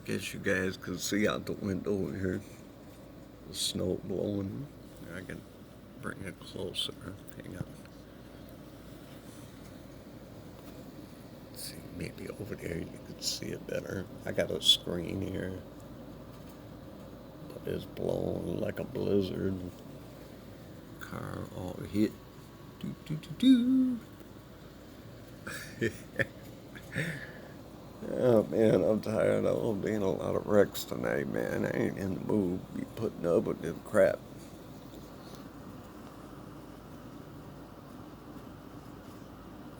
Guess you guys could see out the window here the snow blowing. I can bring it closer. Hang on. Let's see, maybe over there you could see it better. I got a screen here, but it's blowing like a blizzard. Car all hit. Do do do do. Oh man, I'm tired of being a lot of wrecks tonight, man. I ain't in the mood to be putting up with this crap.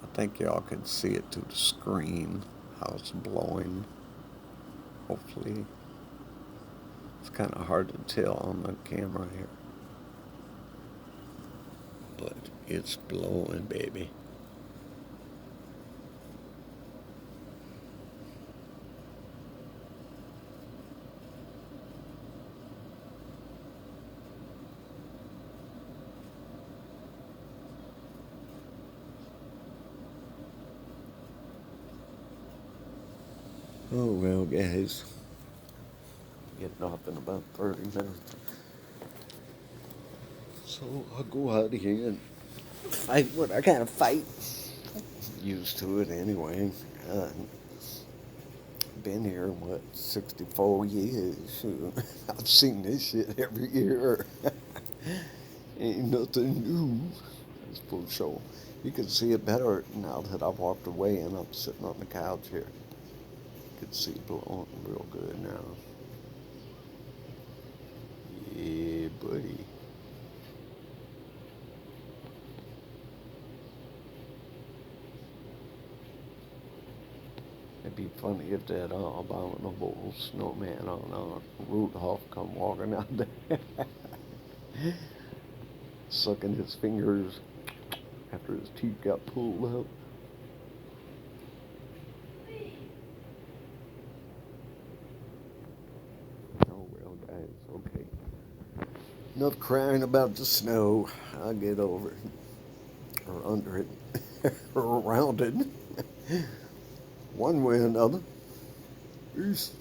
I think y'all can see it through the screen, how it's blowing. Hopefully. It's kind of hard to tell on the camera here. But it's blowing, baby. Oh well, guys. Getting off in about 30 minutes. So I'll go out here and fight what I gotta fight. Used to it anyway. Been here, what, 64 years. I've seen this shit every year. Ain't nothing new. That's for sure. You can see it better now that I've walked away and I'm sitting on the couch here. You can see it blowing real good now. Yeah, buddy. It'd be funny if that abominable snowman on Rudolph come walking out there, sucking his fingers after his teeth got pulled out. Oh well, guys, okay. Enough crying about the snow. I'll get over it, or under it, or around it, one way or another. Peace.